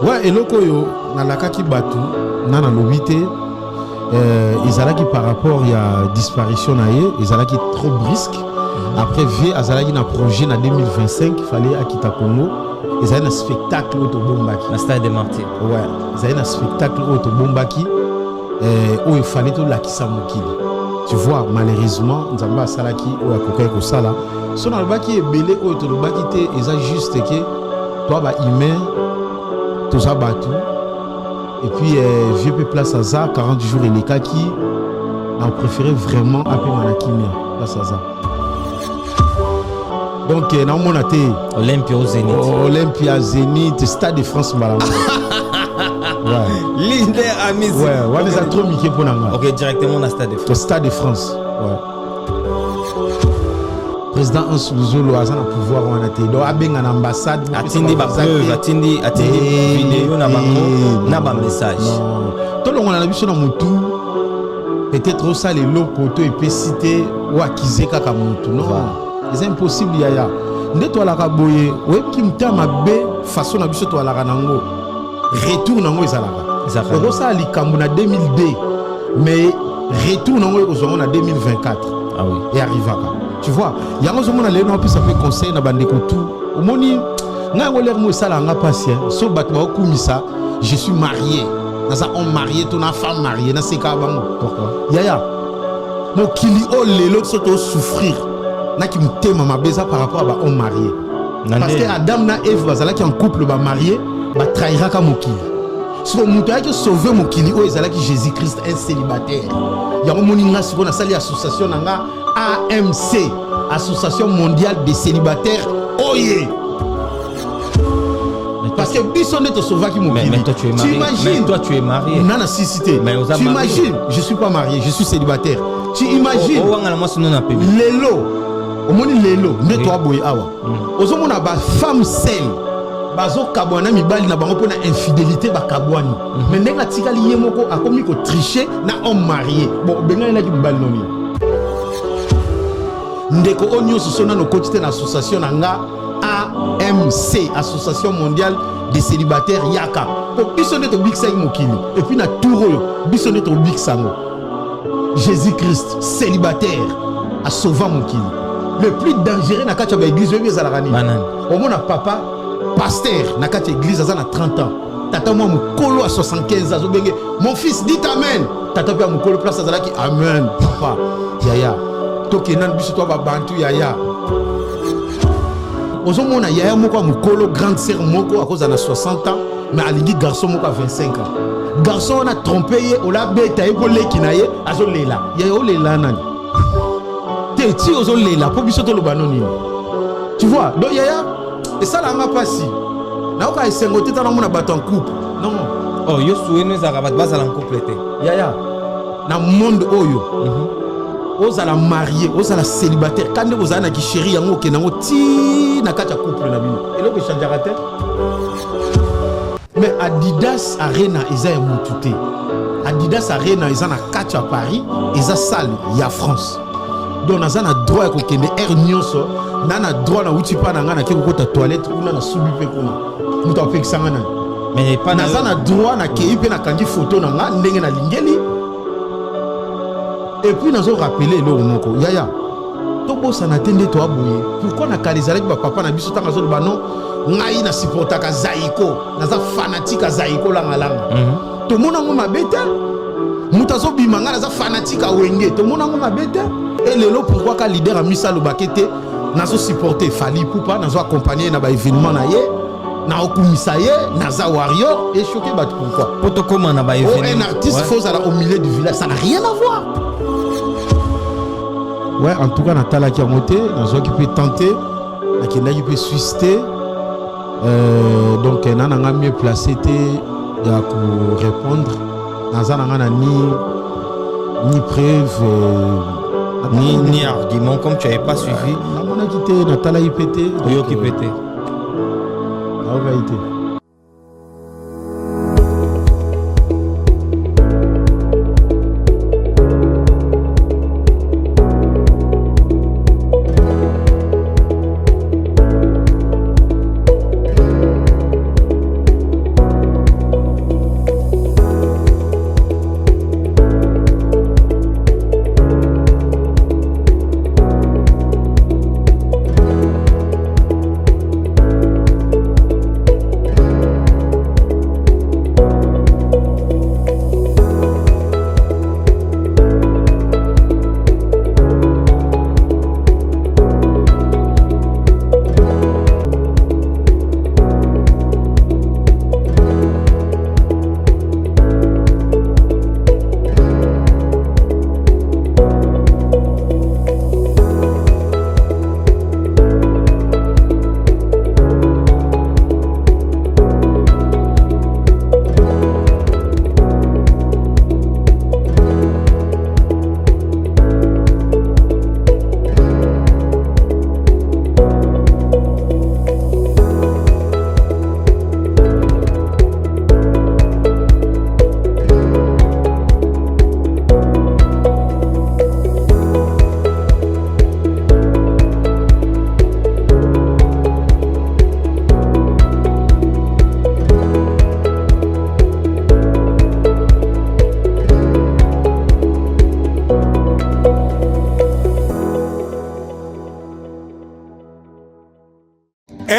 Ouais, et lokoyo, na lakaki batu, na lobité, ils allaient par rapport il y a disparition naie, ils allaient trop brisque. Après vie, ils allaient un projet en 2025, il fallait à Kita Congo. Ils avaient un spectacle au Bombaki. La Stade des Martyrs. Ouais, ils avaient un spectacle au Bombaki où il fallait tout la Kisamokili. Tu vois, malheureusement, nous avons Salaki ou à Kokaïko Sala. Si on a le baki est belé ou le baki ils ont juste que toi, bah, humain, tout ça battu. Et puis, vieux peu place à ça, 40 jours et les kaki, on préférait vraiment appeler Manakimia, place à ça. Donc, on a été Olympia au Zénith. Olympia Zénith, Stade de France, Malambo. Ouais. Leader à Mizi. Ouais, on les a trop miqués pour nous. Ok, directement au Stade de France. Au Stade de France, ouais. Président Ansouzolo a un pouvoir on a été donc a bien en ambassade atindi ba preuve atindi vidéo na bango na ba message tout le monde a vu sur mutu peut-être ça les locaux to et peut citer ou akize kaka mutu non c'est impossible yaya nde to la kaboye we kimta mabe façon na biso to la kanango retour nango ezalaka ko ça likambu na 2002 mais retour nango ezongo na 2024 ah oui et arrivaka. Tu vois, il y a un moment où on peut s'appeler conseil na bande tout. Au moni, nga ngoler mo sala nga patient. So batwa kumisa, je suis marié. Na ça on marié, ton femme mariée, na c'est ka bango. Pourquoi? Yaya. Mo kili o lelo soto souffrir. Na ki mtema mabeza par rapport à on marié. Parce que Adam na Eve bazala ki en couple ba marié, ba trahira ka mokili. Si on muta ki sauver mokili o ezala ki Jésus-Christ un célibataire. Ya moni nga siko na sali association nga AMC, Association mondiale des célibataires. Oye! Parce que Bissonnet te sauva qui m'a dit. Mais toi tu es marié. Mais toi tu es marié. Non, non, si, tu imagines, je ne suis pas marié, je suis célibataire. Tu imagines. Lélo. Au moins Lélo, ne toi boy awa. Aux hommes on a ba femme seule. Bazo kabwana mi bali na bango pona infidélité ba kabwani. Mais nenga tikali yemoko a commis ko tricher na homme marié. Bon, benga na ki bali noni. Ndeko onyo sosona no coach na association nanga AMC, Association mondiale des célibataires yaka. Pour bisonné to big sang mokili et puis na touro bisonné to big sango. Jésus-Christ célibataire a sauvé mokili. Le plus dangereux na kacha ba église we ezalaka ni. Au mona papa pasteur na kacha église azana 30 ans. Tata moi mukolo à 75 ans benge mon fils dit amen. Tata pia mukolo place azalaki amen papa. Yaya. Tokenan biso to ba bantu yaya. Ozomona yaya moko mukolo grande sœur moko à cause de 60 ans mais alingi garçon moko à 25 ans. Garçon on a trompé ye ola beta e ko leki na ye azolela. Yaya olela nani? Te ti ozolela po biso to lo banoni. Tu vois? Donc yaya et ça là nga pasi. Na oka esengote ta na mona bato en couple. Non. Oh yo souene za rabat bazala en couple té. Yaya na monde oyo. Ozala marié, ozala célibataire. Quand vous avez un chéri, yango kenango ti na kata couple na bino. Et là que changera tête. Mais Adidas Arena ils ont montuté. Adidas Arena ils ont na kata à Paris, ils ont salle ya France. Donc on a droit ko kende air nyonso, na droit na uti pa na ngana ke ko ta toilette ou na subi pe ko. Muto apek sangana. Mais pas na droit na ke ipe na kangi photo na nga ndenge na lingeli. Et puis nous avons rappelé le moko yaya tobo sana tende to abouye pourquoi na kalizala ki papa na biso tanga zolo banon ngai na supportaka Zaiko naza fanatique Zaiko langa to mona ngo mabete mutazo bimanga naza fanatique Wenge to mona ngo mabete et lelo pourquoi ka leader a misa lo bakete nazo supporter Fali Poupa nazo accompagner na ba événement na ye na okumisa ye naza warrior et choqué bat pourquoi poto comment na ba événement un artiste faux au milieu du village ça n'a rien à voir. Ouais, en tout cas, Nathalie qui a monté, dans qui peut tenter, qui peut susciter. Donc, on a mieux placé pour répondre. On n'a ni preuve, ni argument, comme tu n'avais pas suivi. On a quitté Nathalie IPT. Oui, qui pété. On va été.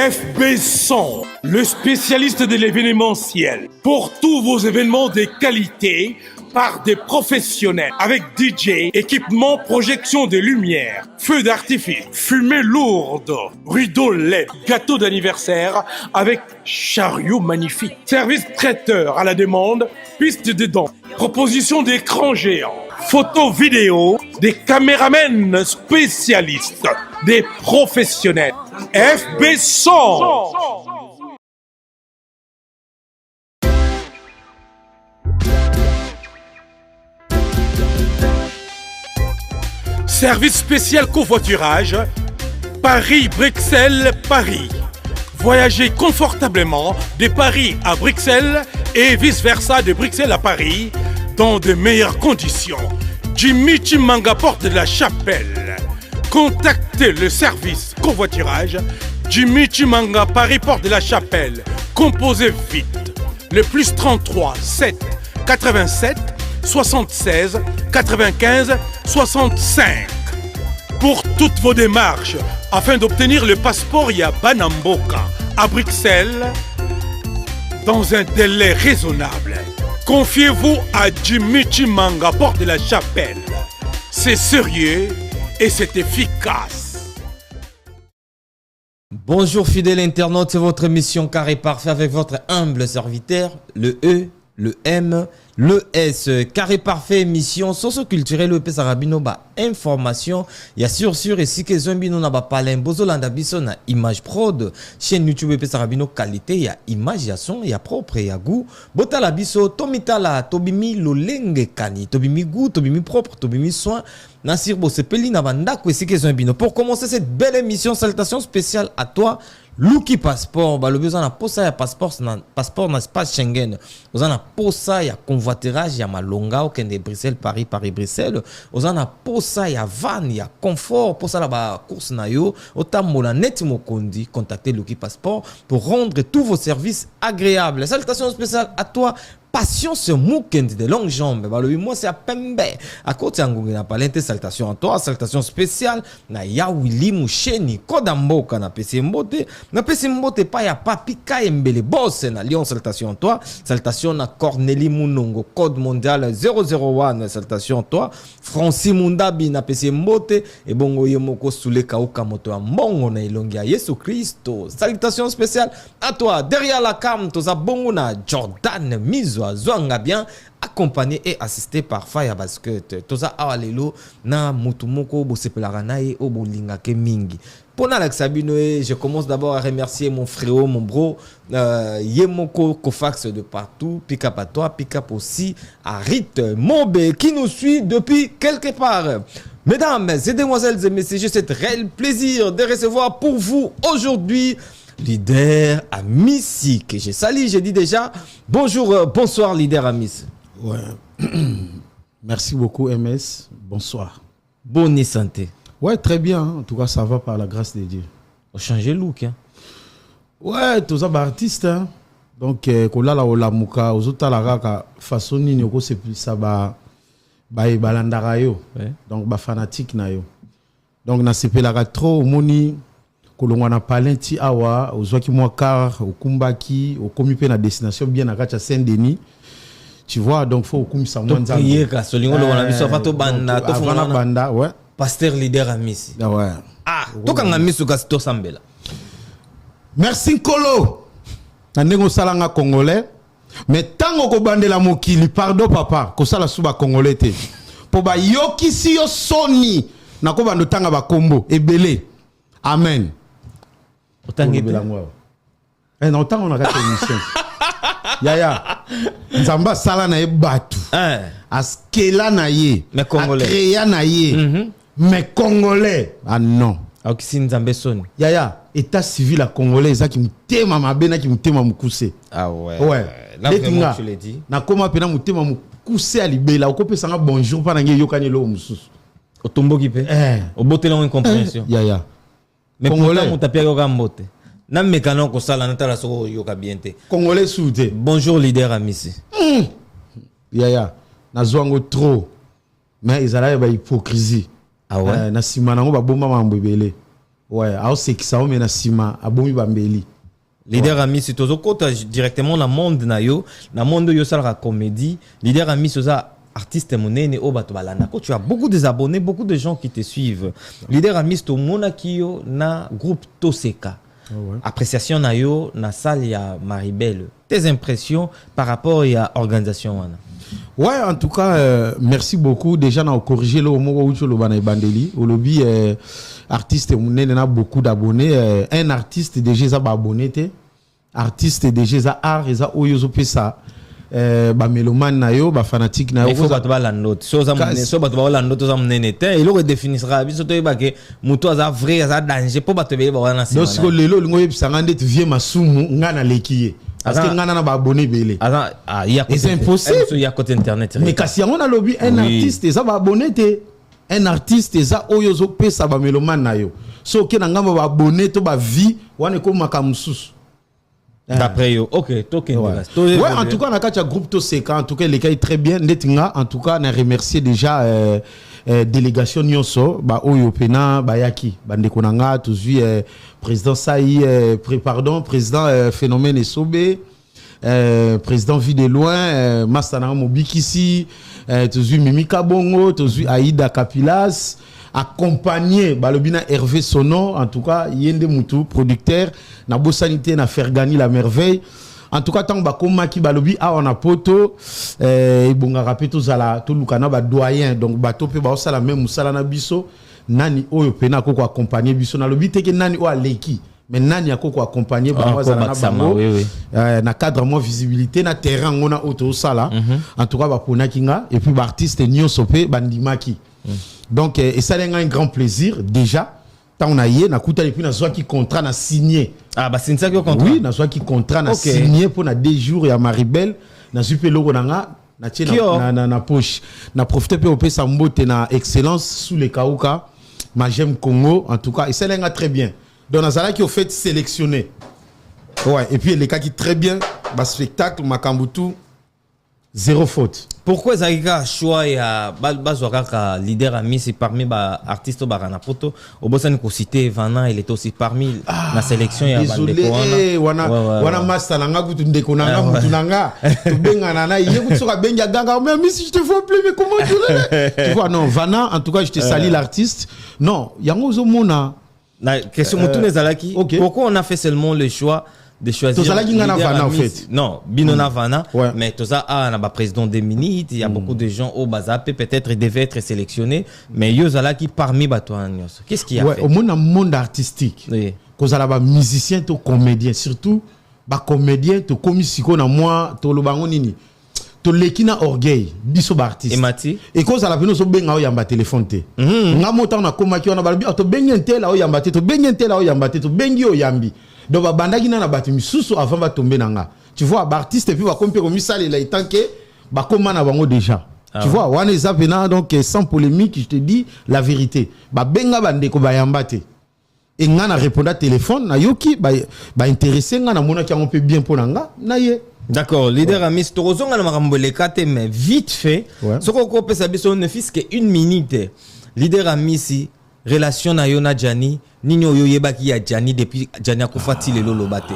FB100, le spécialiste de l'événementiel. Pour tous vos événements de qualité, par des professionnels, avec DJ, équipement, projection de lumière, feux d'artifice, fumée lourde, rideaux LED, gâteau d'anniversaire avec chariot magnifique, service traiteur à la demande, piste de danse, proposition d'écran géant, photo vidéo, des caméramens spécialistes, des professionnels. FB100. Service spécial covoiturage, Paris-Bruxelles-Paris. Voyagez confortablement de Paris à Bruxelles et vice-versa de Bruxelles à Paris dans de meilleures conditions. Jimmy Chimanga, porte de la Chapelle. Contactez le service covoiturage Jimmy Chimanga, Paris, porte de la Chapelle. Composez vite. Le plus 33 7 87 76 95 65. Pour toutes vos démarches, afin d'obtenir le passeport Banamboka à Bruxelles, dans un délai raisonnable, confiez-vous à Jimmy Chimanga, porte de la Chapelle. C'est sérieux et c'est efficace. Bonjour fidèles internautes, c'est votre émission Carré Parfait avec votre humble serviteur, le E, le M, le S. Carré Parfait émission socio-culturelle le Pesarabino ba information ya sûr et si que zombino na ba palin bozolanda biso na image prod chaîne YouTube Pesarabino qualité ya image ya son ya propre ya goût botala biso tomitala tobimi lolenge kani tobimi goût tobimi propre tobimi soin na sirbo sepeli na banda ko si que zombino. Pour commencer cette belle émission, salutations spéciales à toi Luki Passeport, bah le besoin na posa ya passeport na espace Schengen. Ozan na posa ya convoiturage ya malonga au kende Bruxelles Paris Bruxelles. Ozan na posa ya van ya confort posa la ba course na yo otamola net mokondi. Contactez Luki Passeport pour rendre tous vos services agréables. Salutations spéciales à toi Patience Moukend de longues jambes. Bah le moi c'est à Pembe. À côté Angoungi na palente, salutations à toi, salutations spéciales na ya Willy Moucheni Kodamboka na PC Mbote. Na PC Mbote pa ya Papi Kayembele boss na Lyon, salutations à toi. Salutations na Cornélie Mounongo code mondial 001, salutations à toi. Francis Mundabi na PC Mbote et bongo yemoko soule kauka moto ya mbongo na ilongi ya Yesu Christo. Salutations spéciales à toi. Derrière la cam toza bongo na Jordan Mizo Zwanga bien accompagné et assisté par Faya Basket. Toza awalelo na mutumoko bosepelaranae o bolinga ke mingi. Pona la Sabino, je commence d'abord à remercier mon frérot, mon bro, Yemoko Kofax de partout, pick up à toi, pick up aussi à Rit Mobe qui nous suit depuis quelque part. Mesdames et demoiselles et messieurs, j'ai cet réel plaisir de recevoir pour vous aujourd'hui Leader Amissi, que j'ai sali, j'ai dit déjà. Bonjour, bonsoir Leader Amissi. Ouais. Merci beaucoup MS. Bonsoir. Bonne santé. Ouais, très bien. En tout cas, ça va par la grâce de Dieu. On change le look. Hein? Ouais, tous les artistes. Hein? Donc, kola la olamuka, ozuta la raka façon ni nyoko c'est plus ça ba balandara yo. Donc ba fanatique na yo. Donc na sepelaka trop moni kolongwa na palenti awa ozwaki mwa car okumbaki okomi pe na destination bien na kacha Saint-Denis. Tu vois, donc faut okumisa mwa nzambe. Prier ka solingo lo wana biso fato banda to fona banda, ouais. Pasteur Leader Amissi. Ah ouais. Ah, to kanga misu ka to sambela. Merci Nkolo. Na ndenge salanga congolais. Mais tango ko bandela mokili, pardon papa, ko sala suba congolais te. Po ba yokisi yo soni na ko bando tanga ba kombo ebele. Amen. Otangé. Eh non, tango na kata émission. Yaya. Nzamba sala na ebatu. Askela na ye. Mais congolais. Créa na ye. Mais congolais. Ah non. Akisi Nzambe soni. Yaya, état civil à congolais ça qui mutema mabena qui mutema mukuse. Ah ouais. Ouais. Là vraiment tu l'as dit. Na koma pena mutema mukuse à libela okope sanga bonjour pa nange yokani lo mususu. Otombo ki pe. Obotela en compréhension. Yaya. Mais congolais on tapia yo gambote. Na mekano ko sala na tala so yo ka bien te. Congolais soute. Bonjour Leader Amissi. Yaya. Na zwango trop. Mais ils allaient ba hypocrisie. Ah ouais. Na simana ngo ba bomba mambebele. ouais aosekisa o mena sima abomi bambeli leader ami c'est toujours côté directement dans monde na monde yo sala comédie leader ami c'est ça artiste monene o bato balanda ko tu as beaucoup de abonnés, beaucoup de gens qui te suivent. Leader ami c'est mona kio na groupe Toseka. ouais. Appréciation na yo na salle ya Maribel. Tes impressions par rapport à l'organisation wana? Ouais, en tout cas, merci beaucoup. Déjà, on a corrigé le mot où tu le bandeli. Au lobby, artiste, on a beaucoup d'abonnés. Un artiste déjà a abonné. Artiste déjà a art, ils ont oyozo pesa. Ba mélomane na yo, ba fanatique na yo. Il faut pas te la note. So pas te la note, ça m'nene. Il aurait définira. Biso to yeba ke muto aza vrai, aza danger. Pour pas te ba wana sima. Donc ce que lelo lingo yebisa ngande tu viens masumu ngana lekiye. Parce que ngana na ba abonné belé. Ah, il y a c'est impossible. Il y a côté internet. Mais kasi on a lobby un artiste, ça ba abonné te. Un artiste ça oyozo pesa ba mélomane na yo. So ke na ngamba ba abonné to ba vie, wana ko makamususu. D'après yo, ok, ouais, en tout cas, on a un groupe Toseka, en tout cas, les cas est très bien. Netinga, en tout cas, on a remercié déjà délégation Nyonso, ba Oyopena, Bayaki, Bandekonanga, tous vu président Saï, président Phénomène Esobe, président Vie de Loin, Mastana Mobikisi, tous vu Mimika Bongo, tous vu Aïda Kapilas. Accompagné Balobina Hervé Sono, en tout cas Yende Moutou producteur na Sanité na Fergani la merveille, en tout cas tant bakoma ki balobi a on a poto bonga rapeto zala to lukana ba doyen donc bato pe ba osala même musala na biso nani oyo pena ko accompagner biso na lobi teke nani o aleki mais nani akoko accompagner ba zala na bango na cadre mo visibilité na terrain ngona auto sala en tout cas ba pona kinga et puis ba artiste nyonso pe bandimaki. Donc, et ça a un grand plaisir déjà. Tant on a yé, na kuta et puis na soit qui contrat na signé. Ah bah c'est ça qui contrat. Oui, na soit qui contrat na signé pour na 2 jours ya Maribel na super logo na na poche. Na profiter pe opé sambote na excellence sous les Kauka. Ma j'aime Congo en tout cas et ça a très bien. Donc na qui au fait sélectionné. Ouais, et puis les cas qui très bien, ba spectacle Makambutu. Zéro faute. Pourquoi Zaïga choix ya bazwaka leader ami c'est parmi ba artistes barana poto au bossani ko citer Vana il est aussi parmi la sélection ya bandeko wana master nanga kutu ndeko nanga mutu nanga to bengana na yé kutu soka benga ganga mais si je te vois plus mais comment tu vois non Vana en tout cas je te salue l'artiste non yango zo mona na question mutu nezalaki pourquoi on a fait seulement le choix de choisir Vana, en fait. Non, Binona Vana, mais tout ça, on a président des minutes, il y a beaucoup de gens au Bazapé, peut-être ils devaient être sélectionnés, mais Yozala qui parmi Batouanios. Qu'est-ce qu'il y a fait? Au monde artistique, quand on a musicien, to comédien, surtout, comédien, to comisiko na moi, to lobangonini, to lekina orgueil, biso artiste. Et Mati? Et quand on a besoin de benga yamba téléphone te. Nga mota na koma ki on a balbi, to bengente la yamba te, to bengente la yamba te, to bengi o yambi. Donc bandaki na batimi susu avant va tomber nanga. Tu vois artiste et puis va compter comme ça il tant que ba comment na bango déjà. Tu vois wana ezapena donc sans polémique je te dis la vérité. Ba benga bandeko ba yambate. Et ngana répondre à téléphone na yoki ba intéressé ngana mona ki on peut bien pour nanga na ye. D'accord, leader ami Storozonga na makambo le kate mais vite fait. Ce qu'on peut savoir sur ne fils que 1 minute. Leader ami si relation na yo na Jani nini oyo yebaki ya Jani depuis Jani akufati lelo lobate.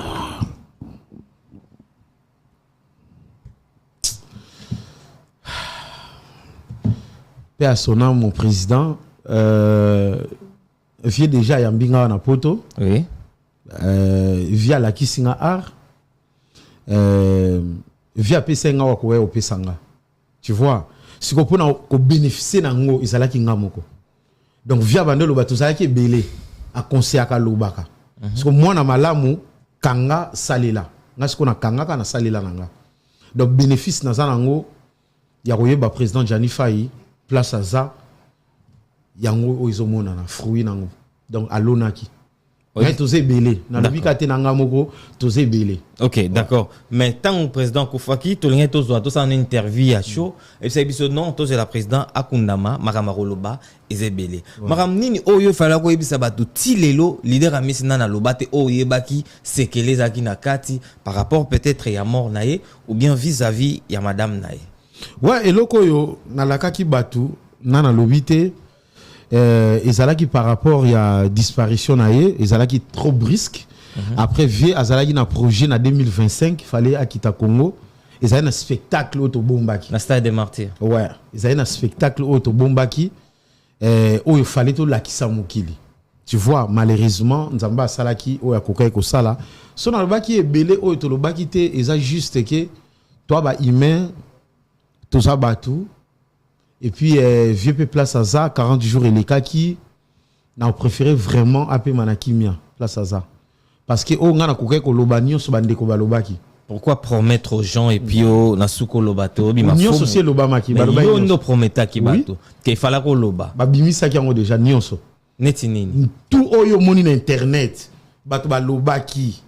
Paix à son âme mon président vient déjà yambinga na poto. Oui. Via la kisinga art via pesenga wa kowe opesanga. Tu vois, si ko pona ko bénéficier nango izalaki ngamoko. Donc via bandelo bato zalaki belé a conseiller ka lobaka parce que moi na malamu kanga salela nga siko na kanga kana salela nanga donc bénéfice na zanango ya koyeba président Jani Fayi place aza yango oizomona na fruit nango donc alonaki mais tozé belé na lobika te nanga moko tozé belé. OK, d'accord. Mais tant que président Koufaki to linga to zo to sa interview à chaud et c'est biso non to c'est la président Akundama Makamaroloba ezebele. Makam nini oyo fala ko yebisa batu tilelo leader amisi na lobate oyebaki sekele zaki na kati par rapport peut-être ya mort nae ou bien vis-à-vis ya madame nae. Ouais, eloko yo na lakaki batu na lobite ezalaki par rapport il y a disparition na ye ezalaki trop brusque. Après vie azalaki na projet na 2025 fallait akita Congo. Ezalaki na spectacle auto bombaki. Na stade des martyrs. Ouais, ezalaki na spectacle auto bombaki où il fallait to lakisa mokili. Tu vois, malheureusement, Nzamba salaki o ya kokai ko sala. So na lobaki ebele o to lobaki te eza juste que toi ba humain tout ça batou. Et puis vieux pe place aza 40 jours et les kaki na préféré vraiment apé manakimia place aza. Parce que o ngana kokai ko lobanio so bande ko balobaki. Pourquoi promettre aux gens et puis au nasuko lobato bima nyonso c'est lobama ki baloba yo ndo prometa ki bato ke fala ko loba ba bimisa ki ngo déjà nyonso neti nini tout oyo moni na internet bato balobaki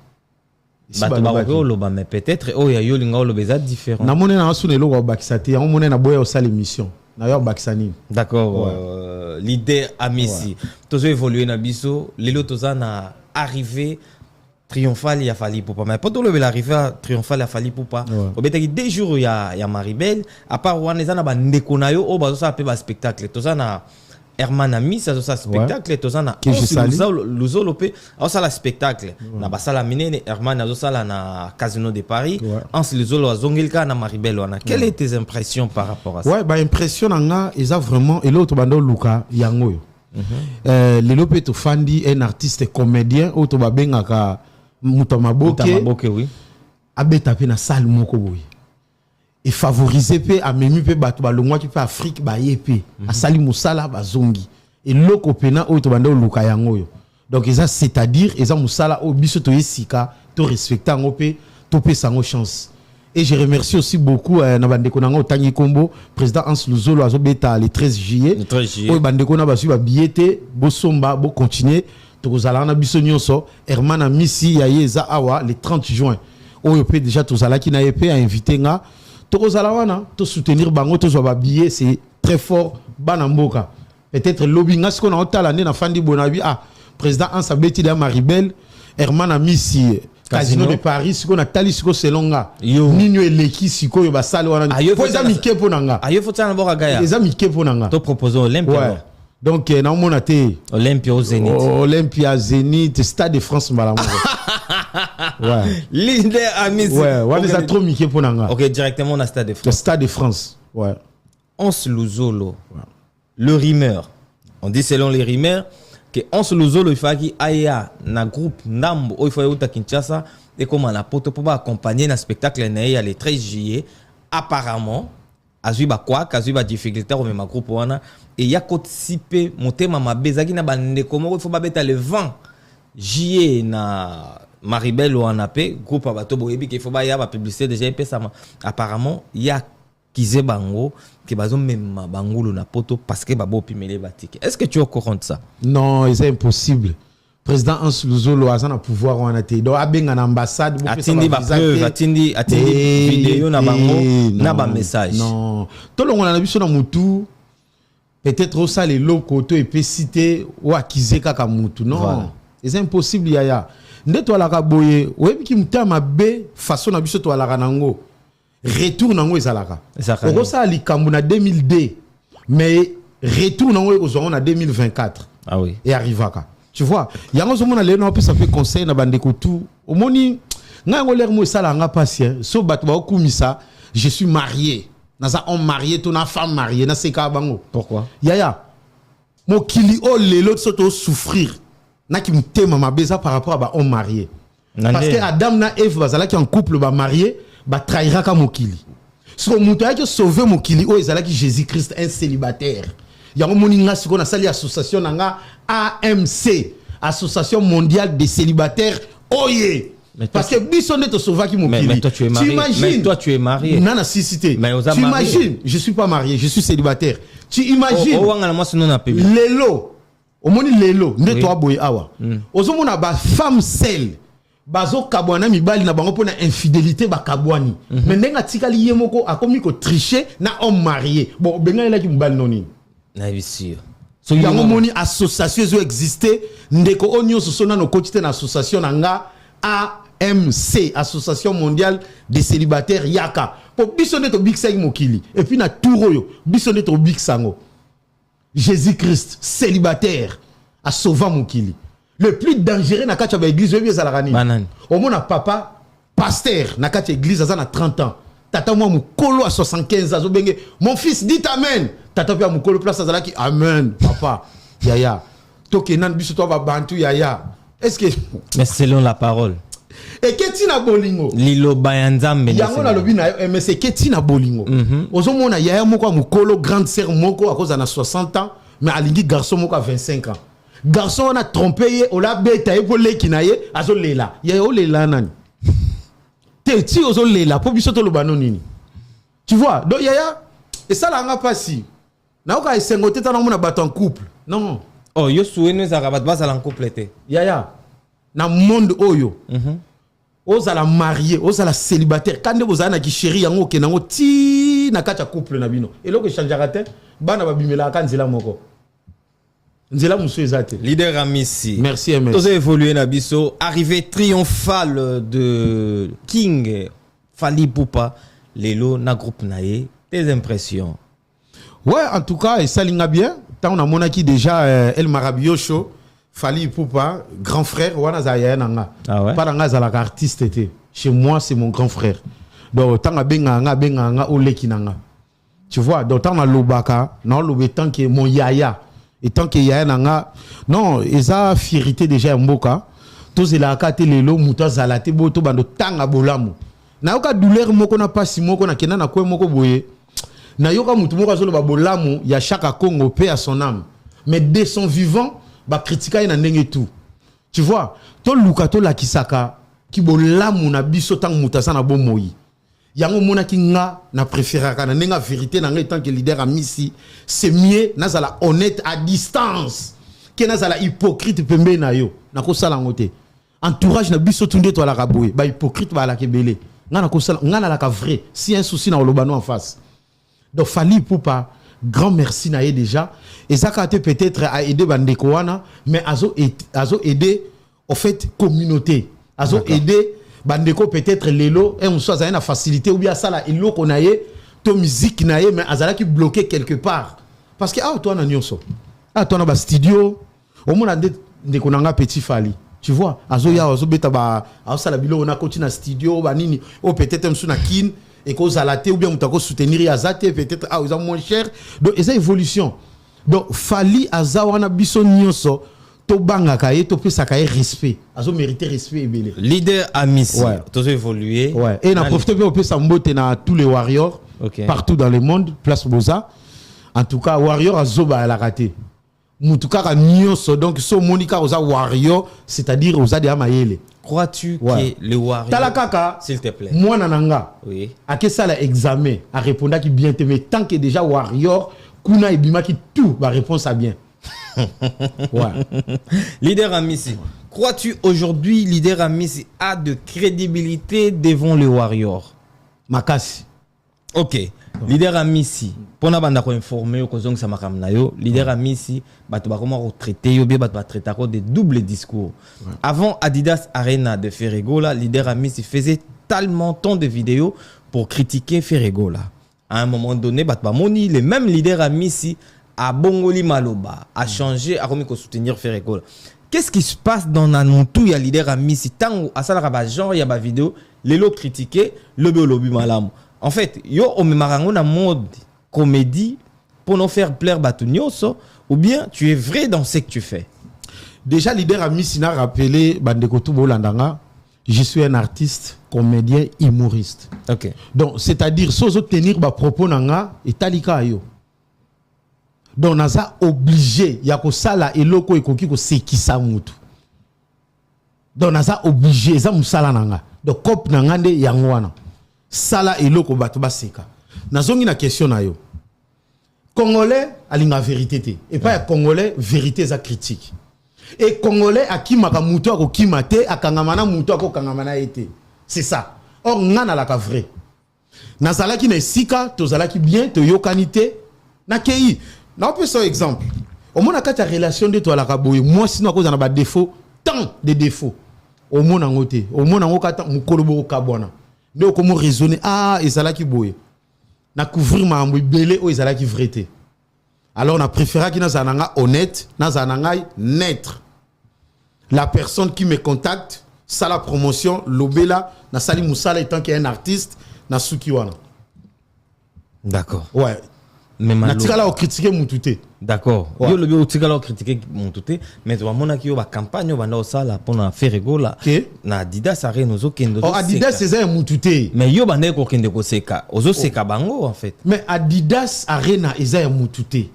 bato ba ko loba mais peut-être oyo yo linga loba za différent na moni na asune lo ko bakisa te on moni na boya au sale émission na yo bakisa nini d'accord l'idée amisi tozo évoluer na biso lelo toza na arrivé triomphal ya fali poupa mais pas tout le l'arrivée triomphal ya fali poupa au betaki 2 jours ya Maribel à part wana ezana ba ndeko na yo o bazo sa pe ba spectacle toza na Herman Ami ça ça spectacle toza na luzolo pe au ça la spectacle na basala minene Herman azo sala na Casino de Paris en luzolo azongelka na Maribel wana quelles étaient tes impressions par rapport à ça? Ouais, bah impression nga eza vraiment et l'autre bando Luka yango yo lelo pe to fandi un artiste comédien auto ba bengaka Mutamaboke oui abeta pe na salle moko boye et favoriser pe amemi pe bato balongwa ki pe Afrique ba yepe asali musala bazongi et loko pena o to banda luka yango yo donc eza c'est-à-dire eza musala o biso to yesika to respecter ngo pe to pe sango chance. Et je remercie aussi beaucoup na bandeko nango Tangi Kombo président Hans Luzolo azo beta le 13 juillet o bandeko na basu ba billet bo somba bo continuer tozala na biso nyonso Herman Amisi ya yeza awa le 30 juin oyo pe déjà tozala ki na EP a invité nga tozala wana to soutenir bango tozwa ba billet c'est très fort bana mboka peut-être lobby nga siko na otala ne na fandi bonabi président Ansa Beti de Maribel Herman Amisi Casino de Paris siko na tali siko selonga ninyo eleki siko yo basale wana po za mike ponanga ayo fotana boka gaya eza mike ponanga to proposer Olympia donc na mona te Olympia au Zénith Stade de France malamu ouais l'idée amisi ouais ça trop mike ponanga OK directement na Stade de France le Stade de France ouais Hans Luzolo le rimeur on dit selon les rimeurs que Hans Luzolo il faut qu'il aille na groupe Nambo il faut uta Kinshasa et comment la poto pour accompagner na spectacle na ya le 13 juillet apparemment azui ba quoi azui ba difficulté au même groupe wana et ya kotisipe motema mabezaki na bande comment il faut ba beta le 20 juillet na Maribel wana pe groupe abato boyebi qu'il faut ba ya ba publicité déjà et ça apparemment ya kize bango que bazo même bangulu na poto parce que babo pimele batike. Est-ce que tu es au courant de ça? Non, c'est impossible. Président Hans Luzolo a un pouvoir en été. Donc abenga na ambassade atindi ba preuve atindi vidéo na bango na ba message. Non. To longo na biso na mutu peut-être au ça les locaux to et cité ou akize kaka mutu. Non. C'est impossible yaya. Ndeto ala ka boye, oyebi ki mutama be façon na biso to ala kanango. Retour nango ezalaka oko ça likambu na 2002 mais retour nango ozongo na 2024 ah oui et arrivaka tu vois yango zomona leno ape ça fait conseil na bandeko tout omoni ngango ler mo sala nga patient so bato ba okumisa je suis marié naza homme marié to na femme mariée na seka bango pourquoi yaya mokili o lelo soto souffrir na ki mtema mabeza par rapport à ba homme marié parce que Adam na Eve bazala ki en couple ba marié ba trahira ka mokili so muto ya ki sauver mokili o ezala ki Jésus Christ un célibataire yango moninga siko na sali association nanga AMC association mondiale des célibataires oye parce que biso ne te sauva ki mokili mais toi tu es marié mais toi tu es marié nana cicité tu imagines je suis pas marié je suis célibataire tu imagines wanga moi sinon na pebe lelo omoni lelo nde to aboye awa ozomona ba femme seule bazo kabwana mibali na bango pona infidélité ba kabwani mais ndenga tikali yemoko akomi ko tricher na homme marié bon benga elaki mibali noni na bisio so yango moni association zo exister ndeko onyo so sona no kotite na association nanga AMC association mondiale des célibataires yaka po biso neto big sai mokili et puis na touro yo biso neto big sango Jésus-Christ, célibataire, a sauvé Moukili. Le plus dangereux dans la église, au moins papa, pasteur, dans l'église, à 30 ans. Tata moi mukolo à 75 ans. Mon fils dit amen. Tata pia mukolo place à qui amen, papa. Yaya. Toke nan biso to ba bantu yaya. Est-ce que mais selon la parole. Et ketina bolingo. Lilo bayanzambe. Yango na lobi na mais c'est ketina bolingo. Ozo mona yaya moko mukolo grande sœur moko à cause na 60 ans, mais alingi garçon moko à 25 ans. Garçon on a trompé, on l'a bêta pour lekinaye, azo lela. Yaya o lela nani. Ti ozo lela pour biso to lobano nini. Tu vois? Donc yaya et ça là nga pasi. Na oka esengote ta na mona bato en couple. Non. Oh yo souene za rabat basa en couple té. Yaya. Na monde oyo. Ozala marié, ozala célibataire. Quand vous avez qui chéri yango ke nango ti na kata couple na bino. Et loko changera te bana babimela ka nzela moko. Nzela muso ezate. Leader Amissi. Merci MS. Tous évolué na biso, arrivée triomphale de King Fally Ipupa, lelo na groupe naé, tes impressions. Ouais, en tout cas, et ça linga bien. Tant on a monaki déjà El Marabiocho, Fally Ipupa, grand frère, wana zaya nanga. Ah ouais. Pas nanga zala artiste était. Chez moi, c'est mon grand frère. Donc tant benga oleki nanga. Tu vois, donc tant na lobaka, non lobé tant que mon yaya. Et tant que yaya nanga, non, eza fierté déjà mboka. Tous la kate lelo muta zalate boto bando tanga bolamu. Na yoka douleur moko na pasi moko na kena na kwe moko boye. Na yoka mutu moko azolo ba bolamu ya chaque Congo paix à son âme. Mais dès son vivant, ba kritika na ndenge tout. Tu vois, to lukato la kisaka ki bolamu na biso tang mutasa na bomoyi. Yango mona ki nga na préféraka na nenga vérité na nga tant que leader Amissi, c'est mieux nazala honnête à distance que nazala hypocrite pembe na yo na ko sala ngote. Entourage na biso tunde to la kaboye ba hypocrite ba la kebele. Nga na ko sala nga na la ka vrai si un souci na olobano en face. Donc Fally Ipupa, grand merci na ye déjà et ça a été peut-être à aider bandeko wana mais azo aider en fait communauté. Azo aider bandeko peut-être lelo et on soit à une facilité ou bien ça là il qu'on a to musique na mais azala qui bloqué quelque part parce que toi na nyonso toi na ba studio au moins de konanga petit Fally tu vois azo ya azo beta ba ça la bilo on a continué na studio ba nini ou peut-être msu na kin et cause à la ou bien mutako soutenir ya zate peut-être ils ont moins cher donc et ça évolution donc Fally azawana biso nyonso to banga kaye to pesa kaye respect azo mériter respect ebele leader Amissi ouais. tous évolué ouais et na profiter pe pesa mbote na tous les warriors partout dans le monde place Boza en tout cas warrior azoba la raté mutuka nyonso donc so monika oza warrior c'est-à-dire oza de amayele. Crois-tu que le warrior talakaka s'il te plaît moi nananga oui a que ça la examen a répondre qui bien te mais tant que déjà warrior kuna ebima qui tout ba réponse à bien. Ouais. Leader Amissi, crois-tu aujourd'hui leader Amissi a de crédibilité devant le warrior? Makasi. Ok. Leader Amissi, pour na banda ko informer ko zong sa makam na yo, leader Amissi bato ba comment retraiter yo be bato ba traiter ko de double discours. Avant Adidas Arena de Ferregola, leader Amissi faisait tellement tant de vidéos pour critiquer Ferregola. À un moment donné, bato ba moni les mêmes leaders Amissi à Bongoli Maloba, à changer, à remettre soutenir Ferregola. Qu'est-ce qui se passe dans Nanoutou, il y a leader Amissi, tant à ça la genre, il y a ma vidéo, les lots critiqués, le lobby malam. En fait, yo on me marango na mode comédie pour nous faire plaire batunyoso ou bien tu es vrai dans ce que tu fais. Déjà leader Amissi n'a rappelé bandeko tout bolandanga, je suis un artiste, comédien, humoriste. OK. Donc c'est-à-dire sans obtenir ba propos nanga et talika yo. Donc naza obligé ya ko sala eloko ekoki ko sekisa mutu. Donc naza obligé za musala nanga. Donc cop nanga nde yango wana. Sala eloko bato baseka. Nazongi na question na yo. Congolais alinga vérité te. Et pas Congolais vérité za critique. Et Congolais akimaka mutu akokima te akangamana mutu akokangamana ete. C'est ça. Or ngana la ka vrai. Nazalaki na sika tozalaki bien to yokanité na kei. Na peut ça exemple. Au moins na relation de toi la kaboye. Moi sinon à cause na ba défaut, tant de défauts. Au moins na ngote. Au moins na ngokata mukolobo kabwana. Donc comment raisonner et ça là qui boye. Na couvrir ma belé ou ça là qui vérité. Alors on a préféré qu'il nazananga honnête, nazananga naître. La personne qui me contacte, ça la promotion, l'obéla, na sali Moussala étant qu'il est un artiste, na sukiwana. D'accord. Ouais. Mais na tirala au critiquer Moutouté. D'accord. Ouais. Yo le bio tigala critiquer Moutouté, mais tu vas mona ki yo ba campagne ba na sala pour na faire gola. Na Adidas Arena zo kendo. Oh Adidas c'est un Moutouté. Mais yo ba ne ko kende ko seka. Ozo seka bango en fait. Mais Adidas Arena ils ont un Moutouté.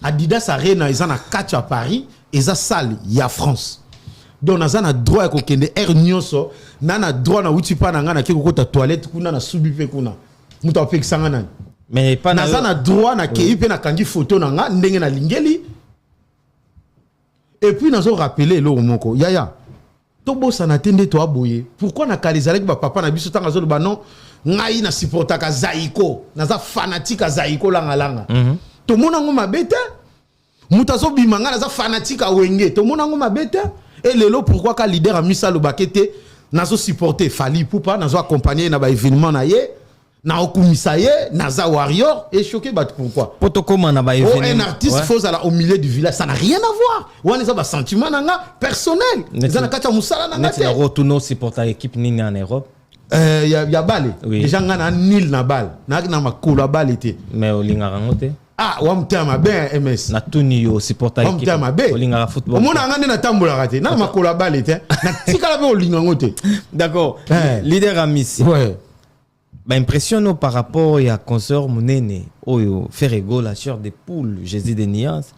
Adidas Arena ils ont un catch à Paris, ils ont salle il y a France. Donc nous avons droit ko kende air nyonso, na droit na uti pa na ngana ki ko ta toilette kuna na subi pe kuna. Muta pe kisanga nani. Mais pas na droit na kei pe na kangi photo na nga ndenge na lingeli. Et puis nous avons rappelé le moko yaya to bossa na tende to aboye pourquoi na kalizalek ba papa na biso tanga zo ba non ngai na supporta ka Zaiko na za fanatique Zaiko langa langa to mona ngo mabete mutazo bimanga na za fanatique wenge to mona ngo mabete et lelo pourquoi ka leader a mis ça le bakete nazo supporter Fali Poupa nazo accompagner na ba événement na ye na okumisaye naza warrior et choqué bat pourquoi protocole na ba événement un artiste faut aller au milieu du village ça n'a rien à voir on ça ba sentiment nanga personnel ça na kacha musala nanga te na retourner supporter équipe nini en Europe y a balle déjà ngana nil na balle na makolo balle était mais olinga rangote ah wa mtama ben MS na tuni yo supporter équipe olinga football mona ngane na tambola raté na makolo balle était na tikala be olinga ngote d'accord leader Amis ouais. Bah impressionne par rapport à concert Mounene oyo Ferrego la chair des poules Jésus de Nias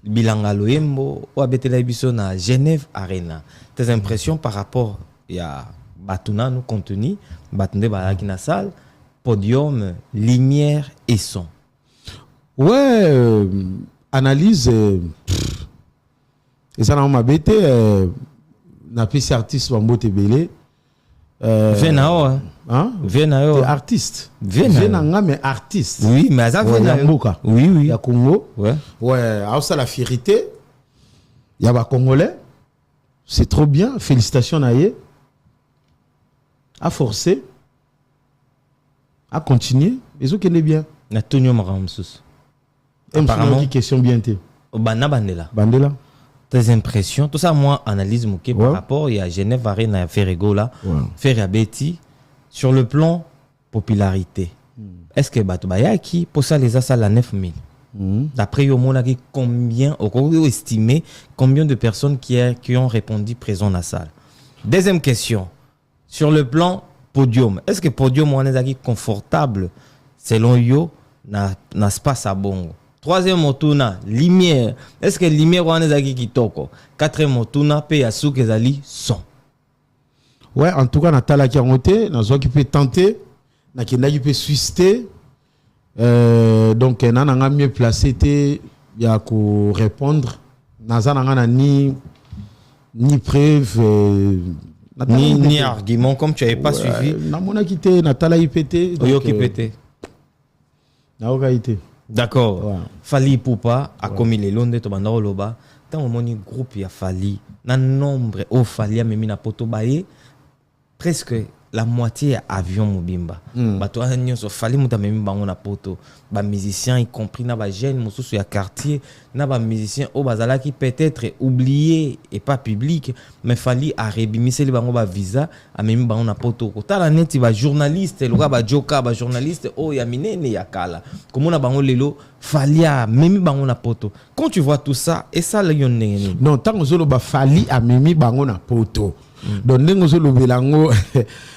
Bilanga Loembo ou abetela biso na Genève Arena. Tes impressions par rapport à Batuna nous contenu Batunde balaki na salle podium lumière et son. Ouais analyse et ça na mabete na pesi artiste Wambote Belé Venao hein Venao artiste Venanga mais artiste oui mais ça Venao oui oui ya Congo ouais alors ça la fierté il y a ba congolais c'est trop bien félicitations naie à forcer à continuer et ce qui est bien na tonyo maramsus apparemment qui question bien té bana bandela tes impressions tout ça moi analyse mouké par rapport il y a Genève Arena à Ferrego là faire Betty sur le plan popularité est-ce que bato bayaki pour ça les asala 9000 d'après yo monaki combien au estimé combien de personnes qui ont répondu présent dans la salle. Deuxième question sur le plan podium est-ce que podium on est confortable selon yo na espace à bongo. Troisième motuna lumière est-ce que lumière on est kitoko. Quatrième motuna pe yasu kezali son. Ouais en tout cas Natala qui a monté na zo qui peut tenter na qui peut suister donc nanga mieux placé té ya ko répondre naza nanga ni preuve ni argument comme tu avais pas suivi na mona quitté Natala IPT donc qui pété na okaité. D'accord. Ouais. Fali Poupa a commis les londes to banda loba tant moni groupe ya Fali na nombre au Fali a memi na poto baye presque la moitié avion mobimba bato nyonso Fali muta memi bango na poto ba musiciens y compris na ba jeune mosusu ya quartier na ba musiciens au bazala qui peut-être oublié et pas public mais Fali a rebimisé bango ba visa a memi bango na poto ko tala neti ba journaliste le ba joka ba journaliste o ya minene ya kala comme na bango lelo Fali a memi bango na poto quand tu vois tout ça et ça le yonne non tant que ba Fali a memi bango na poto. Donc,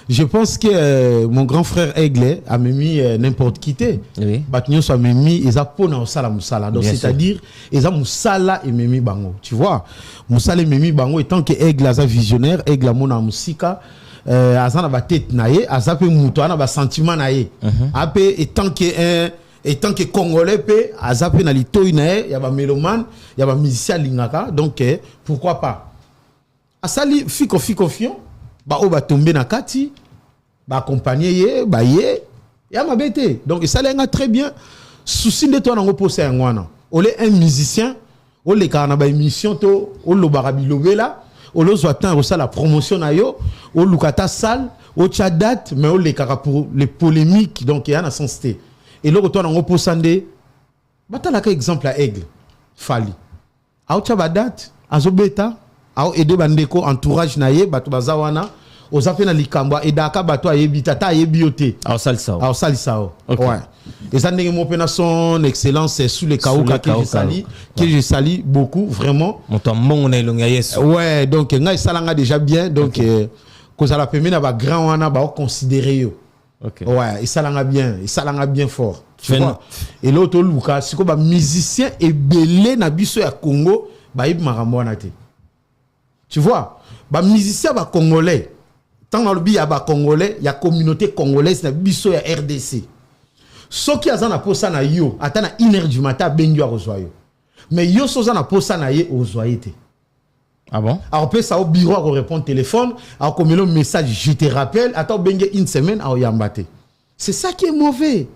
je pense que mon grand frère Aigle a mis n'importe qui. Oui. Batnios a mis ils a pona osala musala. Donc c'est-à-dire ils a musala et memi bango. Tu vois, musala et memi bango étant que Aigle a visionnaire, Aigle a mona musika, azana ba tête naie, azape muto ana ba sentiment naie. Après étant que congolais pe azape na litoy naie, ya ba mélomane, ya ba musicien lingaka. Donc pourquoi pas? Asali fiko fion ba o ba tomber na kati ba accompagner ye ba ye ya mabete donc ça lenga très bien souci de toi na ngopose ngwana ole un musicien ole kana ba émission to o lo barabilobela o lo zoatan o ça la promotion na yo o lukata salle o date mais o le kaka pour les polémiques donc ya na sensité et le retour na ngopose ndé batalaka exemple à aigle fali ao tia badate azobeta ao aider bandeko entourage na ye bato bazawana oza pe na likambo edaka bato ayebi tata ayebi yo te ao salisa ao salisa o okay. Ouais et ça ndenge mo pe na son excellence sous les kaoka que je salue beaucoup vraiment moto mbongo na ilonga yesu ouais donc ngai salanga déjà bien donc cause à la pemina na ba grand wana ba considérer yo okay. Ouais et salanga bien fort tu vois et l'autre luka siko ba musicien ebelé na biso ya Congo ba yib makambo wana te tu vois ba musicien ba congolais tant dans le bi ya ba congolais ya communauté congolaise na biso ya RDC soki azana posa na yo ata na 1h du matin bengi a rezoyo mais yo soza na posa na ye ozoyete. Ah bon? Alors peut ça au bureau à répondre téléphone, alors comme le message je te rappelle, attends bengi une semaine à yambate. C'est ça qui est mauvais.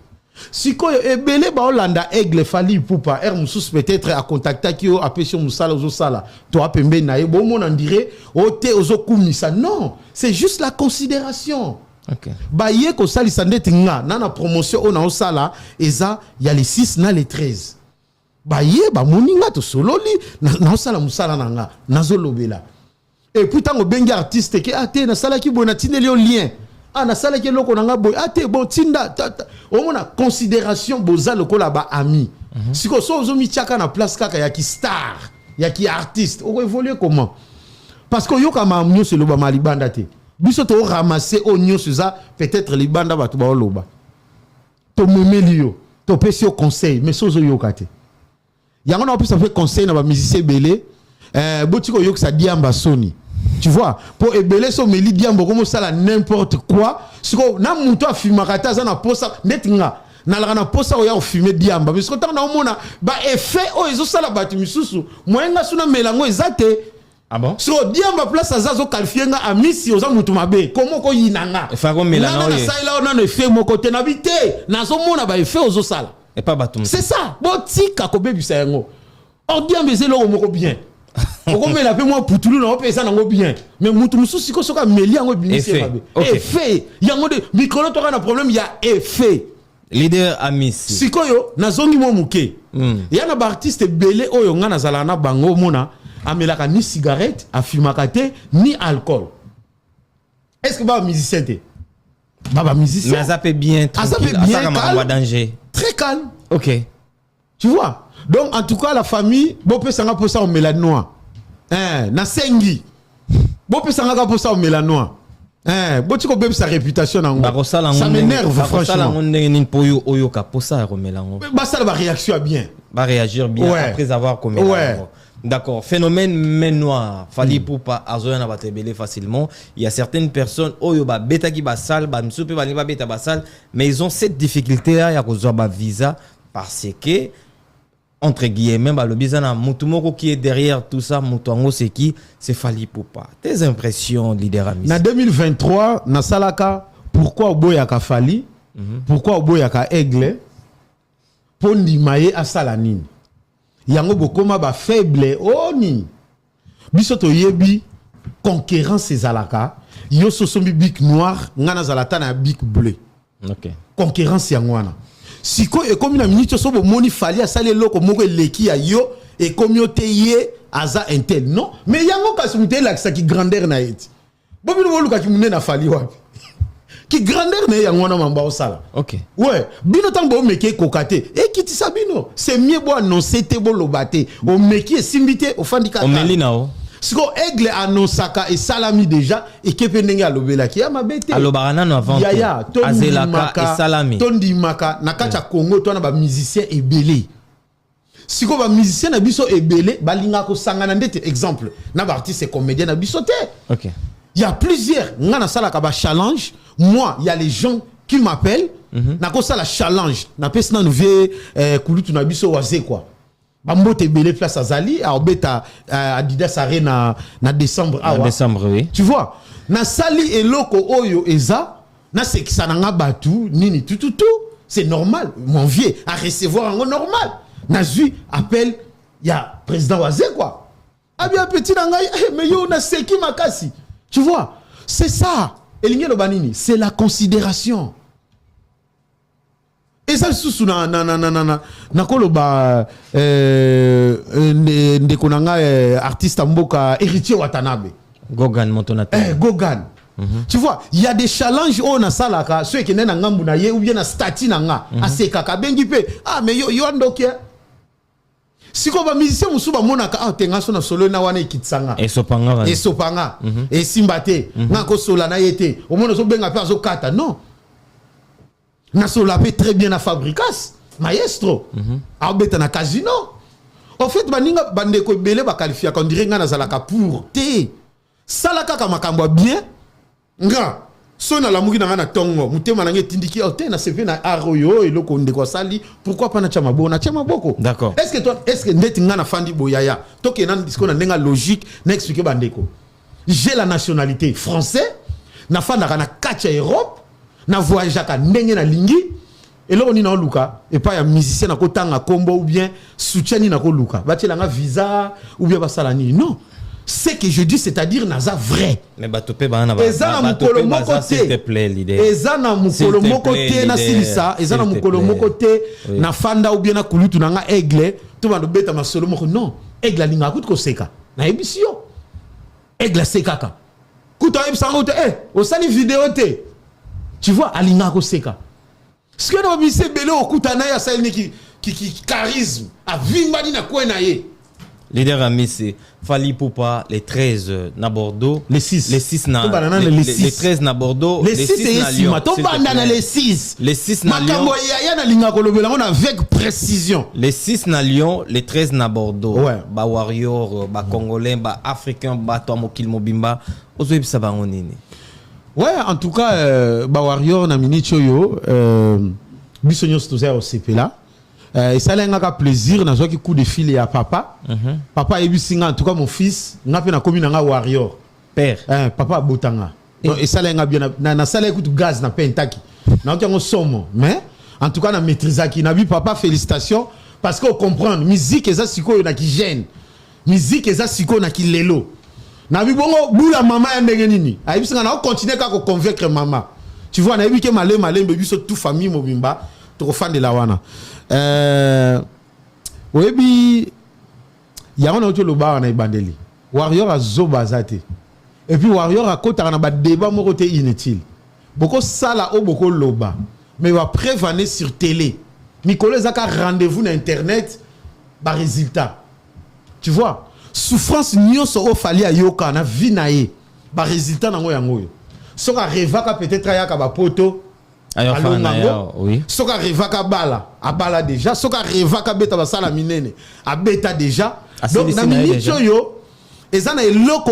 Si ko ebele ba Hollanda aigle fali poupa musus peut-être à contacter qui a pêché musala ozo sala to apembe na ye bon mon on dirait o te ozo kumisa non, c'est juste la considération. OK. Ba ye ko sali sandete nga na promotion on a sala eza il y a les 6 na les 13. Ba ye ba moninga to sololi na sala musala nanga nazo lobela. Et puis tango bengi artiste ke ate na sala ki bona tineli o lien. Ah na sala ke loko nanga boy ate bon tinda o mona considération boza lokola ba ami. Siko so zo mi tiaka na place kaka ya ki star, ya ki artiste. O évoluer comment? Parce que yo kama mnyo se loba malibanda te. Biso to ramasser o nyo ça peut-être libanda ba to ba loba. To memeli yo, to pesi au conseil mais so zo yo kate. Yango na plus fait conseil na ba musicien belé botiko yo que ça diamba soni. Tu vois, pour ebele so meli diambo comme ça la n'importe quoi. Siko na muto afimakata za na posa netinga. Na la na posa o ya fumer diamba. Mais siko tant na omona ba effet o ezo sala batu misusu. Moyenga suna melango ezate. Ah bon? So diamba place azazo qualifier nga amisi oza mutu mabe. Comment ko yinanga? Fa ko melango ye. Na sa ila ona no effet moko te na bité. Na so mona ba effet ozo sala. Et pas batum. C'est ça. Botika ko bebisa yango. Or diamba ezelo moko bien. Pourquoi me l'appelle moi pour tout le monde ça nango bien mais mutu mususi ko soka meli yango binisi mabe effet yango de micro to na problème il y a effet leader amis sikoyo nazongi mo muke ya na ba artiste belé oyo nga nazala na bango mona amelaka ni cigarette afumaka te ni alcool est-ce que ba musicien te ba musicien mais ça peut bien tranquille ça comme danger très calme. OK tu vois. Donc en tout cas la famille bopé sanga pour ça au mélanois na sengi bopé sanga pour ça au mélanois botiko bébé sa réputation nango ça m'énerve franchement ça ngone pour yo oyoka pour ça remelango ba ça va réaction bien va réagir bien après avoir commis d'accord phénomène main noire fali pour pas azoya na batebele facilement il y a certaines personnes oyo ba beta ki ba sal ba msupe ba ba beta ba sal mais ils ont cette difficulté là ya kozo ba visa parce que entre guillemets le bizana mutumoko qui est derrière tout ça mutango c'est qui c'est Fally Ipupa. Tes impressions leader ami na 2023 na salaka pourquoi oboyaka Fally pourquoi oboyaka aigle pour ndimaye asala nini yango bokoma ba faible oni biso to yebi concurrence ezalaka yo sosombi bic noir ngana zalata na bic bleu. OK concurrence yango wana siko et comme na minute so bo moni Fally asale loko moko leki ya yo et comme yo te ye aza intel non mais yango kasi mute la ki grandeur na yeti bobi no luka ki munene na Fally wapi ki grandeur na yango na mamba osala. OK ouais bino tambo meke kokate e kiti sabino c'est mieux bo annoncer te bo lobate o meki simbité o fandika o melinao siko aigle annosaka et salami déjà et kepenenge alobela ki amabete alobarana no avant yaya azelaka et salami tondi maka na kati Congo to na ba musicien ebele siko ba musicien na biso ebele balinga ko sangana ndete exemple na ba artiste comédien na biso te. OK il y a plusieurs ngana salaka ba challenge moi il y a les gens qui m'appellent na ko sala challenge na pesna nouveau kulutu na biso waze quoi bambote belé place azali a obeta Adidas Arena na décembre décembre oui tu vois na sali eloko oyo eza na sekisa nanga batu nini tout c'est normal mon vieux à recevoir un normal na zui appel ya président Wazé quoi a bien petit nanga mais yo na seki makasi tu vois c'est ça elinge lo banini c'est la considération Et ça sous na koloba ndekonanga artiste mboka Héritier Watanabe Gogan Montonata. Gogan. Tu vois, il y a des challenges on a salaka ceux qui nena ngambu na ye ou bien na stati na nga asekaka bengi pe mais yo ndoke si ko ba musicien musuba monaka tenga so na solo na wana ikitsanga Et Sopanga. Et simbate nga ko sola na yete au moins so benga pe azo kata non na sola pe très bien na fabricas maestro abeta na casino en fait baninga bandeko belé ba qualifier on dirait nga na zalaka pour te salaka ka makambo bien nga so na lamuki na ngana tongo mutema na nge tindiki te na sepe na aroyo eloko ndeko sali pourquoi pas na chama boko d'accord est-ce que ndeti ngana fandi boyaya to ke na disco na ndenga logique na expliquer bandeko j'ai la nationalité français na fanda kana kacha Europe na voyage ka ndenge na lingi eloko ni na luka et pas ya musicien na kotanga kombo ou bien soutien ni na ko luka batela nga visa ou bien basala ni non. Ce que je dis, c'est-à-dire naza vrai. Mais batopé bana ba. Ezana mukolo moko te. S'il te plaît, leader. Ezana mukolo moko te na silisa. Ezana mukolo moko te na fanda ou bien na kulutu na nga aigle. Tout bando beta masolo moko non. Aigle linga kut ko seka. Na ebisio. Aigle sekaka. Kuta ebsango te o sali vidéo te. Tu vois alinga ko seka. Ce que na bise belé okuta na ya sali ki charisme. A vimbani na ko na ye. Leader Amissi, Fali Poupa, les 13 na Bordeaux. Les 6. Les 6 na. Les 13 na Bordeaux. Les 6 na Lyon. Les 6. Les 6 na Lyon. Avec précision. Les 6 na Lyon, les 13 na Bordeaux. Ouais. Ba Warrior, ba Congolais, ba Africain, ba Toamokil Mobimba. Ozoïb Sabangonini. Ouais, en tout cas, ba Warrior na Minichoyo, Bissonio Stouzer au CP là. Et ça a plaisir na qui coup de fil à papa. Papa ebisinga en tout cas mon fils n'a pas na commune nga Warrior. Père. Papa botanga. Et ça a bien na sala écoute gaz na pentaki. Na on somme mais en tout cas na maîtrise qui na bi papa félicitations parce qu'on comprend musique eza siko na ki gêne. Musique eza siko na ki lelo. Na bi bongo bula maman ya ndenge nini. Ebisinga na continuer ka ko convaincre maman. Tu vois na ebi ke malé bebi so tout famille mobimba to fan de la wana. Oui, il y a un autre loba na ibandeli. Warrior a zobazate. Et puis Warrior a kota na ba débat mo côté inutile. Beaucoup sala o beaucoup loba. Mais va prévenir sur télé. Nicolas Zaka rendez-vous na internet ba résultat. Tu vois, souffrance nyonso o fali a yoka na vie na ye. Ba résultat na ngo yango. Soka revaka peut-être ya ka ba poto. Oui. Soka revaka bala abala déjà soka revaka beta basala minene abeta déjà donc na minute yo ezana eloko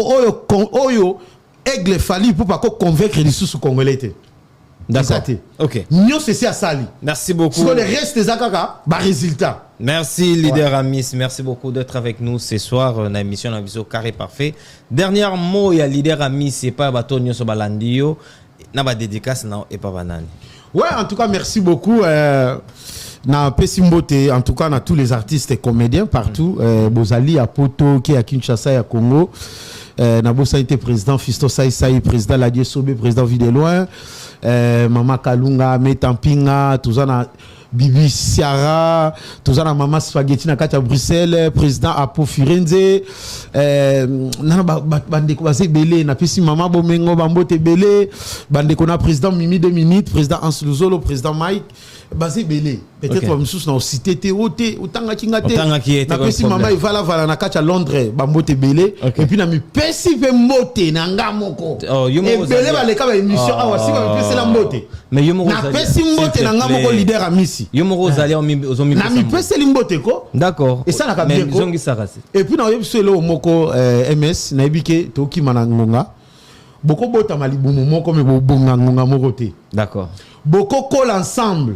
oyo aigle fali pour pas convaincre les sous congolais. D'accord. OK. Nyo c'est à sali. Merci beaucoup. Sur le reste des akaka ba résultat. Merci leader Amis, merci beaucoup d'être avec nous ce soir dans l'émission na biso carré parfait. Dernier mot ya leader Amis c'est pas bato nyoso balandio na ba dédicace na et pas banani. Ouais, en tout cas, merci beaucoup. Na Pessimbote, en tout cas, na tous les artistes et comédiens partout. Bozali à Poto, qui est à Kinshasa et à Congo. Na Bosa était président, Fisto Saïsaï, président Ladier Sobé, président Videloin. Mama Kalunga, Metampinga, tout ça na Bibi Siara, tout ça na Mama Spaghetti na Katia Bruxelles, président Apo Firenze. Nana bandeko basé belé, na pesi Mama Bomengo Bambote belé, bandeko na président Mimi 2 minutes, président Hans Luzolo, président Mike. Basé belé. Peut-être que nous avons cité Théoté, Otanga Kingate. Na pesi Mama Ivala na Katia Londres, Bambote belé. Et puis na mi pesi pe mote na ngamoko. Et belé ba leka ba émission awasi ba pesi la mote. Mais yo mo na pesi mote na ngamoko leader Amisi. Yo mo rozali o mi na mi pesi limbote ko. D'accord. Et ça na ka bien ko. Et puis na yo selo moko MS na ebike to ki manangonga. Boko bota malibumu moko me bonga ngonga moko te. D'accord. Boko colle ensemble.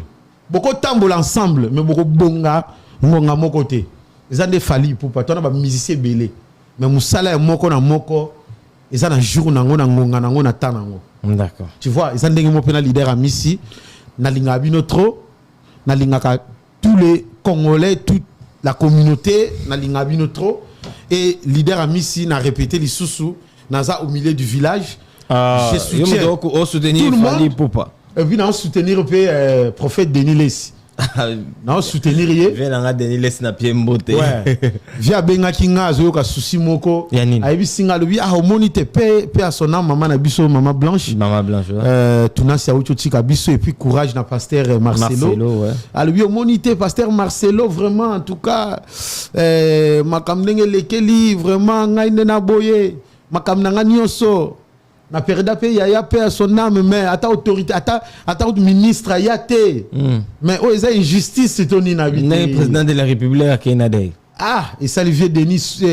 Boko tambola ensemble mais boko bonga ngonga moko te. Eza nde fali pour pas tona ba musicien belé. Mais musala moko na moko eza na jour na ngonga na tanango. D'accord. Tu vois, ils ont des leader à Missi, Nalinga Binotro, Nalinga tous les Congolais, toute la communauté, Nalinga Binotro, et leader à Missi n'a répété les sous-sous, Naza au milieu du village. Je soutiens tout le monde. Et puis, on soutenir le prophète Denis Lessi. Non, soutenir ye. Viens dans Denis laisse na pied mbote. Ouais. Via benga kinga zo ka souci moko. Aibi singa lobi a homonite pe à son âme maman na biso maman Blanche. Maman Blanche. Ouais. Tuna sia ucho tika biso et puis courage na pasteur Marcelo. Ouais. A lui homonite pasteur Marcelo vraiment en tout cas makamnenge lekeli vraiment ngai na boye makamnanga nyonso. Na période pe ya pe à son âme mais ata autorité ata ministre ya te mais oh ils injustice c'est ton inhabité le président de la République à Canada. Ah et ça Olivier Denis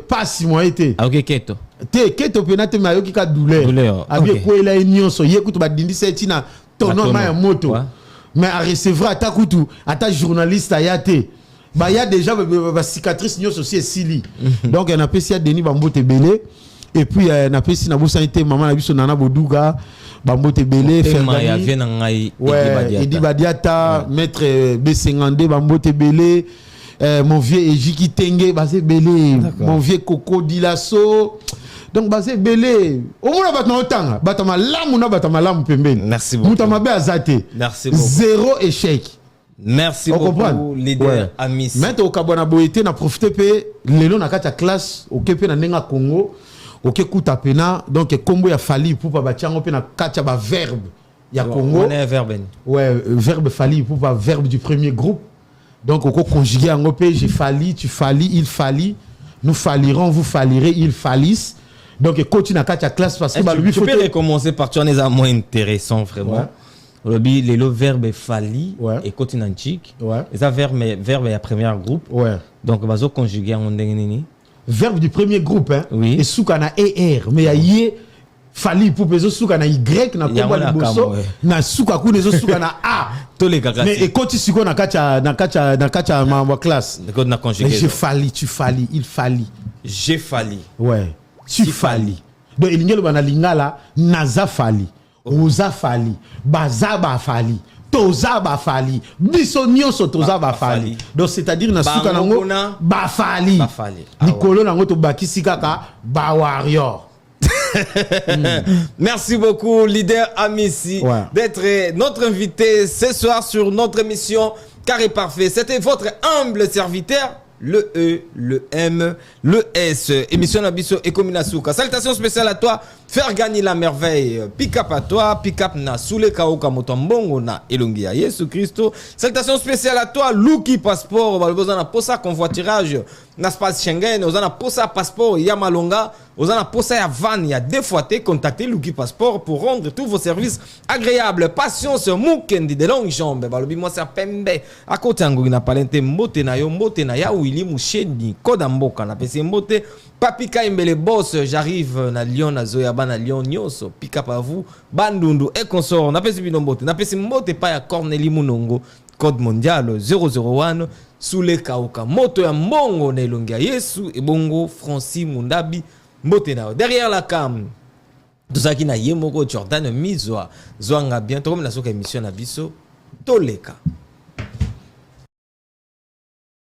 pas si moi été OK keto keto penate mayo ki ka douleur avec quoi il a union so yekuto ba dindi setina tono ma moto mais à recevoir ata kutu ata journaliste ya te ba ya déjà ba cicatrice nyos aussi sili donc on appelle ça Denis Bambote belé. Et puis na pesi na bosa été maman na biso nana boduga Bambote belé Fergani Edi Badiata maître B52 Bambote belé mon vieux Ejiki Tenge basé belé mon vieux Coco Dilasso donc basé belé au moins batama otanga batama lamu pembeni merci beaucoup mutama be azate merci beaucoup zéro échec. Merci beaucoup leader Amis maintenant au kabona boité na profiter pe lelo na kata classe au kepe na nenga Congo. Ok, kuta pena donc combo ya fali pour pas batiango pena kacha ba verbe ya Congo. On est un verbe. Ouais, verbe fali pour pas verbe du premier groupe. Donc on conjuguer en op j'ai falli, tu fallis, il fallit, nous fallirons, vous fallirez, il fallisse. Donc continue à kacha classe parce que tu peux recommencer par tu en es moins intéressant vraiment. Ouais. Le verbe falli et continue en chic. Ouais. Et ça verbe ya premier groupe. Ouais. Donc bazo conjuguer en ndengeni. Verbe du premier groupe hein oui. Et souka na er mais ya ye fali pour peso souka na y na komba liboso na souka ku nezo souka na a tous les gars mais et quand siko na kacha ma classe na conjuguer j'ai falli tu fallis il fallit j'ai falli ouais tu fallis donc il ngelo bana lingala naza falli oza falli bazaba falli toza ba fali biso nyonso toza ba fali donc c'est-à-dire na suka nango ba fali likolo nango to bakisi kaka ba warrior. Merci beaucoup leader Amissi d'être notre invité ce soir sur notre émission Carré Parfait. C'était votre humble serviteur le E, le M, le S. Émission Nabiso et Kominasuka. Salutations spéciales à toi. Faire gagner la merveille. Pick up à toi. Pick up na Soule Kaoka Motombongo na Elongi à Yesu Christo. Salutations spéciales à toi. Luki Passeport. Vous en a pour ça convoiturage. N'espace Schengen. Vous en a pour ça passeport Yamalonga. Vous en a pour ça Van. Il y a deux fois contactez Luki Passeport pour rendre tous vos services agréables. Patience Mukendi de longues jambes. Balobi moi c'est Pembe. À côté Ango na palente mbote na yo mbote na ya Willy Moucheni Kodamboka na pesi mbote. Papi Kaimbele boss, j'arrive na Lyon na Zoyaba na Lyon Nyoso. Pick up à vous. Bandundu et consort. Na pesi binombote. Na pesi mbote pa ya Corneli Munongo. Code mondial 001. Soule Kaoka. Moto ya mbongo na Elongia Yesu. Et bongo Francis Mundabi. Mbote na. Derrière la cam. Tout ça qui na Yemoko Jordan Mizwa. Zoanga bientôt comme la soka émission na biso. Toleka.